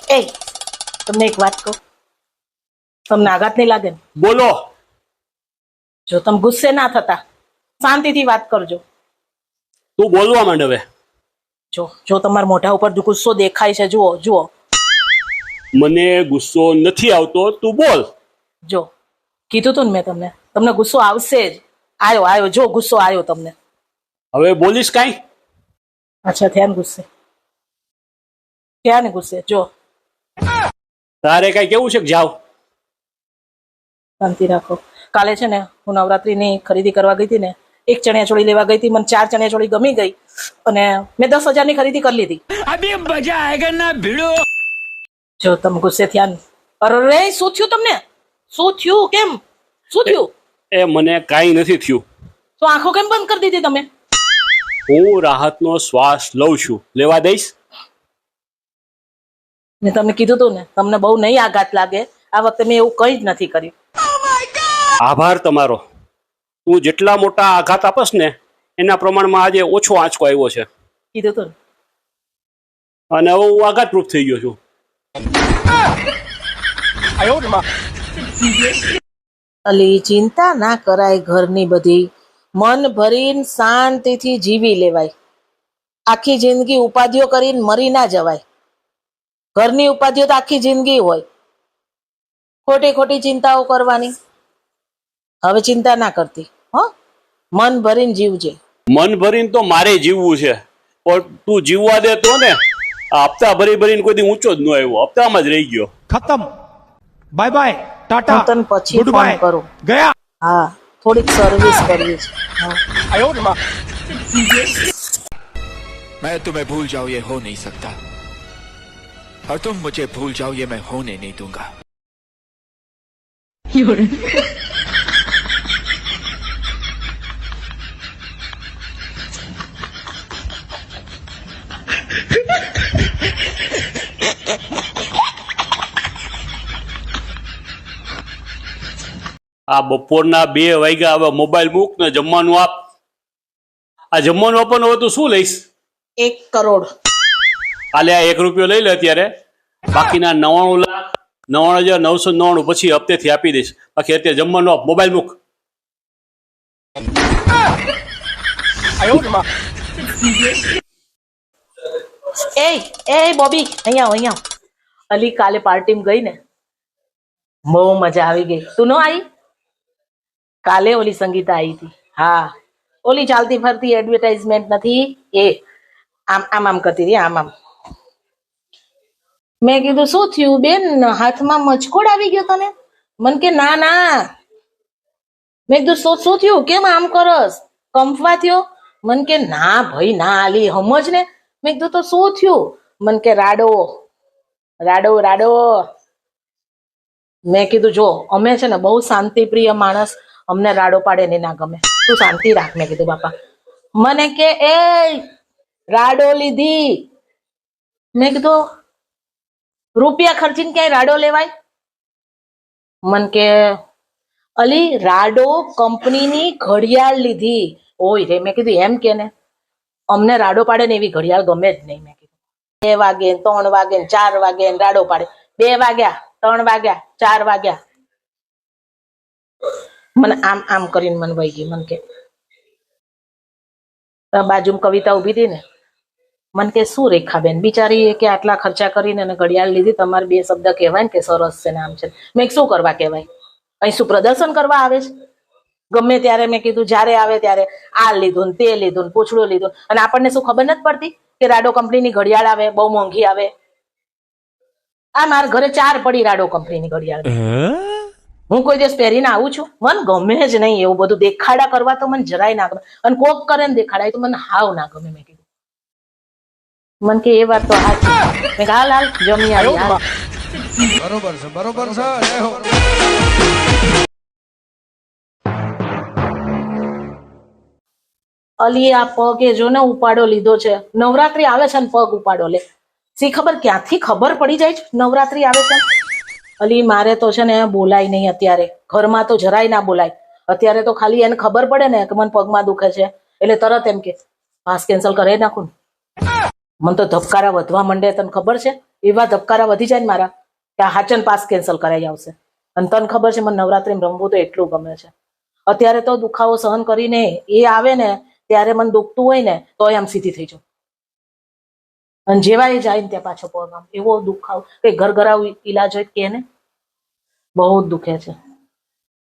એ તમને એક વાત કહું, તમને આઘાત નહીં લાગે ને? બોલો. જો તમે ગુસ્સે ના થતા, શાંતિથી વાત કરજો. તું બોલવા માંડ હવે. જો તમારા મોઢા ઉપર ગુસ્સો દેખાય છે, જુઓ જુઓ. મને ગુસ્સો નથી આવતો, તું બોલ. જો કીધું તું ને મેં તમને ગુસ્સો આવશે જ. આવ્યો, જો ગુસ્સો આવ્યો તમને. હવે બોલીશ કાંઈ? અચ્છા, થયા ને ગુસ્સે? થયા ને ગુસ્સે? જો તારે કઈ કેવું છે કે જાવ? શાંતિ રાખો. કાલે છે ને હું નવરાત્રીની ખરીદી કરવા ગઈ હતી ને, એક ચણિયાચોળી લેવા ગઈ હતી. મને 4 ચણિયાચોળી ગમી ગઈ અને મેં 10,000 ની ખરીદી કરી લીધી. અભી મજા આયેગા ના ભીડો. જો તમે ગુસ્સે થયા ને? અરે શું થયું તમને? શું થયું? કેમ? શું થયું? એ મને કાંઈ નથી થયું. તો આંખો કેમ બંધ કરી દીધી તમે? હું રાહતનો શ્વાસ લઉં છું, લેવા દઈશ? મેં તમને કીધું તું ને, તમને બહુ નહીં આઘાત લાગે. આ વખતે મેં એવું કંઈ જ નથી કર્યું. આભાર તમારો. તું જેટલા મોટા આઘાત આપસ ને એના પ્રમાણમાં આજે ઓછો આંચકો આવ્યો છે. કીધું તું ને. અને હવે હું આઘાત પ્રૂફ થઈ ગયો છું. અલી ચિંતા ના કરાય ઘરની બધી. મન ભરીને શાંતિથી જીવી લેવાય. આખી જિંદગી ઉપાધિઓ કરીને મરી ના જવાય. ઘરની ઉપાધિઓ તો આખી જિંદગી હોય. ખોટી ચિંતાઓ કરવાની. હવે ચિંતા ના કરતી હો. મન ભરીને જીવજે. મન ભરીને તો મારે જીવવું છે, પણ તું જીવવા દે તો ને. આ હપ્તા ભરીને કોઈ દી ઊંચો જ ન આવ્યો, હપ્તામાં જ રહી ગયો. ખતમ. બાય બાય, ટાટા, હું તને પછી ગુડ ફોન બાય, કરું. ગયા. હા, થોડીક સર્વિસ કરવી છે. હા. मैं तुम्हें भूल जाऊं ये हो नहीं सकता, और तुम मुझे भूल जाओ ये मैं होने नहीं दूंगा. આ બપોરના 2 વાગ્યા, હવે મોબાઈલ મૂક ને જમવાનું આપ. આ જમવાનું આપવાનું હવે તું શું લઈશ? 1 કરોડ. હાલે આ 1 રૂપિયો લઈ લે અત્યારે, બાકીના 99,99,999 પછી હપ્તેથી આપી દઈશ. બાકી અત્યારે જમવાનું આપ, મોબાઈલ મૂક. એ બોબી, અહીંયા આવ. અલી કાલે પાર્ટીમાં ગઈ ને, બહુ મજા આવી ગઈ. તું ન આવી? કાલે ઓલી સંગીતા આવી હતી. હા, ઓલી ચાલતી ફરતી એડવર્ટાઇઝમેન્ટ નથી એ, આમ કરતી હતી, આમ. મેં કીધું શું થયું બેન, હાથમાં મચકોડ આવી ગયો તને? મન કે ના. મેં કીધું શું થયું, કેમ આમ કરસ, કંફવા થયો? મન કે ના ભાઈ ના, આલી સમજ ને. મેં કીધું તો શું થયું? મન કે રાડો. મેં કીધું જો અમે છે ને બહુ શાંતિપ્રિય માણસ, અમને રાડો પાડે ને ના ગમે, તું શાંતિ રાખ. મેં કીધું બાપા. મને કે એ રાડો લીધી. મેં કીધું રૂપિયા ખર્ચીને ક્યાંય રાડો લેવાય? મન કે અલી રાડો કંપનીની ઘડિયાળ લીધી. ઓય રે, મેં કીધું એમ કે ને, અમને રાડો પાડે ને એવી ઘડિયાળ ગમે જ નહીં. મેં કીધું 2 વાગે 3 વાગે 4 વાગે રાડો પાડે. 2 વાગ્યા 3 વાગ્યા 4 વાગ્યા, મને આમ કરીને મને વહી ગઈ. મન કે બાજુમાં કવિતા ઉભી હતી ને, મન કે શું રેખાબેન બિચારી કે આટલા ખર્ચા કરીને અને ઘડિયાળ લીધી, તમારે 2 શબ્દ કહેવાય ને કે સરસ છે ને આમ છે. મેં શું કરવા કહેવાય? અહીં શું પ્રદર્શન કરવા આવે છે? ગમે ત્યારે મેં કીધું જ્યારે આવે ત્યારે આ લીધું ને તે લીધું ને પૂછડું લીધું, અને આપણને શું ખબર નથી પડતી કે રાડો કંપનીની ઘડિયાળ આવે, બહુ મોંઘી આવે. આ મારા ઘરે 4 પડી રાડો કંપનીની ઘડિયાળ. હું કોઈ દિવસ પહેરીને આવું છું? મને ગમે જ નહીં એવું બધું દેખાડા કરવા, તો મને જરાય ના ગમે. અને કોક કરે ને દેખાડાય તો મને હાવ ના ગમે. મેં કીધું મન કે એ વાત તો સાચી. મેં હાલ જમી આવી. બરોબર છે. અલી આ પગે જો ને ઉપાડો લીધો છે. નવરાત્રી આવે છે ને પગ ઉપાડો લે. સી ખબર ક્યાંથી ખબર પડી જાય છે નવરાત્રી આવે છે? અલી મારે તો છે ને બોલાય નહીં અત્યારે, ઘરમાં તો જરાય ના બોલાય. અત્યારે તો ખાલી એને ખબર પડે ને કે મને પગમાં દુખે છે એટલે તરત એમ કે પાસ કેન્સલ કરી નાખું. મને તો ધબકારા વધવા માંડે, તને ખબર છે? એવા ધબકારા વધી જાય ને મારા કે આ હાચન પાસ કેન્સલ કરાઈ આવશે. અને તને ખબર છે મને નવરાત્રીમાં રમવું તો એટલું ગમે છે. અત્યારે તો દુખાવો સહન કરીને એ આવે ને ત્યારે મને દુખતું હોય ને તો આમ સીધી થઈ જાઉં. અને જેવા એ જાય ને ત્યાં પાછો પગ આમ એવો દુખાવો કઈ ઘરઘરાવ ઈલાજ હોય કે ને બહુ જ દુખે છે.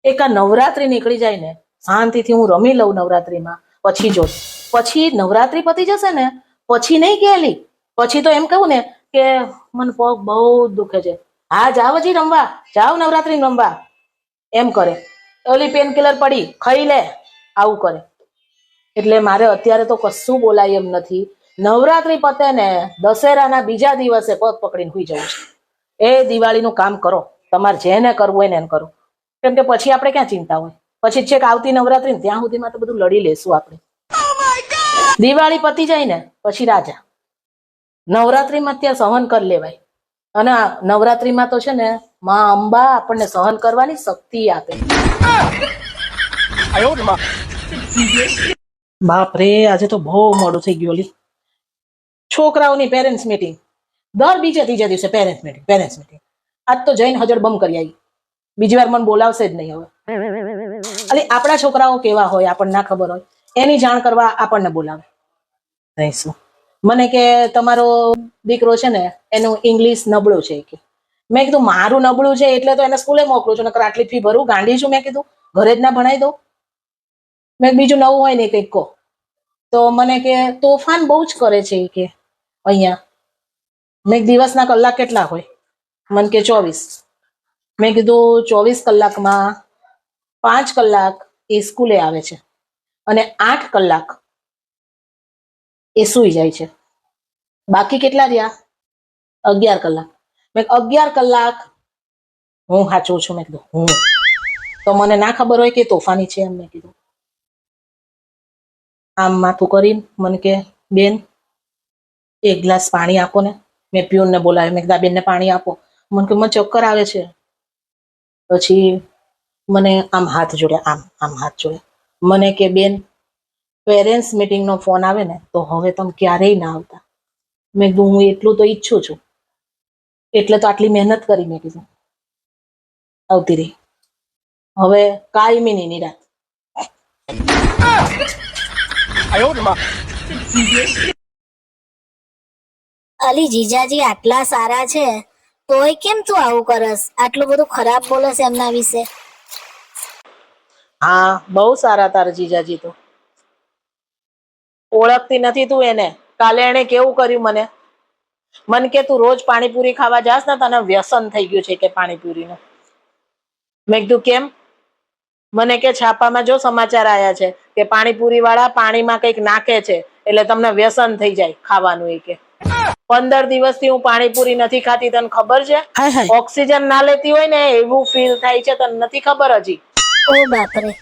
એક આ નવરાત્રી નીકળી જાય ને શાંતિથી હું રમી લઉં નવરાત્રીમાં પછી જો પછી નવરાત્રી પતી જશે ને પછી નહીં ગયેલી પછી તો એમ કહું ને કે મને પગ બહુ જ દુખે છે. હા જાવ હજી રમવા જાવ નવરાત્રી રમવા એમ કરે. ઓલી પેન કિલર પડી ખાઈ લે આવું કરે. એટલે મારે અત્યારે તો કશું બોલાય એમ નથી. નવરાત્રી પતે ને દશેરાના બીજા દિવસે પગ પકડીને સુઈ જવું છે. એ દિવાળીનું કામ કરો તમારે જેને કરવું હોય ને એને કરો. કેમ કે પછી આપણે ક્યાં ચિંતા હોય. પછી છેક આવતી નવરાત્રી ને ત્યાં સુધીમાં તો બધું લડી લેશું આપણે. દિવાળી પતી જાય ને પછી રાજા. નવરાત્રીમાં ત્યાં સહન કરી લેવાય. અને નવરાત્રીમાં તો છે ને માં અંબા આપણને સહન કરવાની શક્તિ આપે. બાપ રે આજે તો બહુ મોડું થઈ ગયું. ઓલી છોકરાઓની પેરેન્ટ્સ મીટિંગ દર બીજે ત્રીજા દિવસે પેરેન્ટ્સ મીટિંગ. આજ તો જઈને હજળ બમ કરી આવી. બીજી વાર મને બોલાવશે જ નહીં હવે. અલી આપણા છોકરાઓ કેવા હોય આપણને ના ખબર હોય એની જાણ કરવા આપણને બોલાવે. નહીં શું મને કે તમારો દીકરો છે ને એનું ઇંગ્લિશ નબળું છે કે મેં કીધું મારું નબળું છે એટલે તો એને સ્કૂલે મોકલું છું નકર આટલી ફી ભરું ગાંડી છું. મેં કીધું ઘરે જ ના ભણાઈ દઉં. મેં બીજું નવું હોય ને કંઈક કહો તો મને કે તોફાન બહુ જ કરે છે કે અહીંયા. મેં દિવસના કલાક કેટલા હોય મને કે 24. મેં કીધું 24 કલાકમાં 5 કલાક એ સ્કૂલે આવે છે અને 8 કલાક એ સૂઈ જાય છે. બાકી કેટલા રહ્યા 11 કલાક. મેં 11 કલાક હું સાચું છું. મેં કીધું હું તો મને ના ખબર હોય કે તોફાની છે એમ. મેં કીધું આમ માથું કરીને મને કે બેન 1 ગ્લાસ પાણી આપો ને. મેં પ્યુનને બોલાવ્યો. મેં કીધું બેનને પાણી આપો. મને કે મને ચક્કર આવે છે. પછી મને આમ હાથ જોડ્યા આમ હાથ જોડ્યા. મને કે બેન પેરેન્ટ્સ મીટિંગનો ફોન આવે ને તો હવે તમે ક્યારેય ના આવતા. મેં કીધું હું એટલું તો ઈચ્છું છું એટલે તો આટલી મહેનત કરી. મેં કીધું આવતી રહી હવે કાયમીની નિરાત. અલી જીજાજી આટલા સારા છે તોય કેમ તું આવું કરસ? આટલું બધું ખરાબ બોલે છે એમના વિશે. હા બહુ સારા તારા જીજાજી તો. ઓળખતી નથી તું એને. કાલે એને કેવું કર્યું મને કે તું રોજ પાણીપુરી ખાવા જાસ ને તને વ્યસન થઈ ગયું છે કે પાણીપુરીનું. મેં કીધું કેમ? મને કે છાપામાં જો સમાચાર આયા છે કે પાણીપુરી વાળા પાણીમાં કંઈક નાખે છે એટલે તમને વ્યસન થઈ જાય ખાવાનું. એ કે 15 દિવસથી હું પાણીપુરી નથી ખાતી. તને ખબર છે ઓક્સિજન ના લેતી હોય ને એવું ફીલ થાય છે. તને નથી ખબર હજી? ઓ બાપરે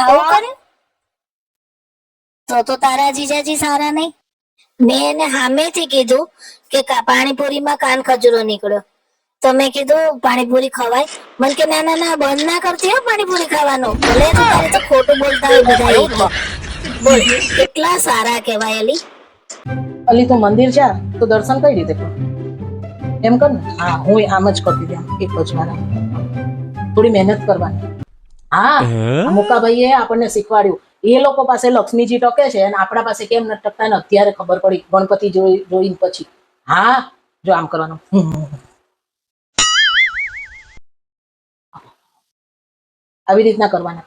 આવું કર્યું? તો તારા જીજાજી સારા નહીં. મેં એને સામેથી કીધું કે પાણીપુરીમાં કાન ખજૂરો નીકળ્યો તો મેં કીધું પાણીપુરી ખવાય? મને કે ના ના ના બંધ ના કરતી હો પાણીપુરી ખાવાનું. ભલે તો તારે તો ખોટું બોલતા હોય બધા. બોલ કેટલા સારા કહેવાય. અલી તું મંદિર જા તો દર્શન કઈ રીતે કર એમ કર ને. હા હું આમ જ કરતી હતી. એક જ વાર થોડી મહેનત કરવાની. હા મુકાભાઈએ આપણને શીખવાડ્યું. એ લોકો પાસે લક્ષ્મીજી ટકે છે અને આપણા પાસે કેમ ન ટકતા ને અત્યારે ખબર પડી ગણપતિ જોઈને પછી. હા જો આમ કરવાનું આવી રીતના કરવાના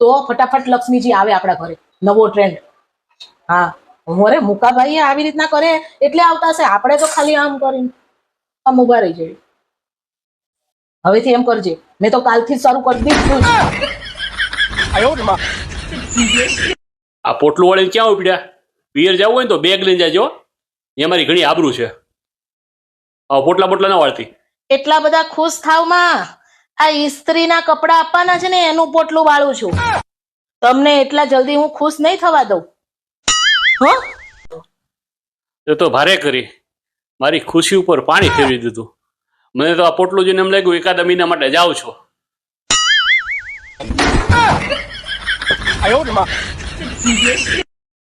તો ફટાફટ લક્ષ્મીજી આવે આપણા ઘરે. નવો ટ્રેન્ડ. હા અરે મુકાભાઈ આવી રીતના કરે એટલે આવતા હશે. આપણે તો ખાલી આમ કરીને આમ ઉભા રહી જઈએ. હવેથી એમ કરજે. મેં તો કાલથી જ શરૂ કરી દીધું. આ પોટલું વાળીને ક્યાં ઉપડ્યા? પિયર જવું હોય ને તો બેગ લઈને જાજો. એ મારી ઘણી આબરૂ છે. પોટલા ના વાળતી. એટલા બધા ખુશ થાવ માં. આ ઇસ્ત્રીના કપડા આપવાના છે ને એનું પોટલું વાળું છું. તમને એટલા જલ્દી હું ખુશ નહીં થવા દઉં. એ તો ભારે કરી મારી ખુશી ઉપર પાણી ફેરવી દીધું. મને તો આ પોટલું જોઈને એમ લાગ્યું એકાદ મહિના માટે જાઉં છું.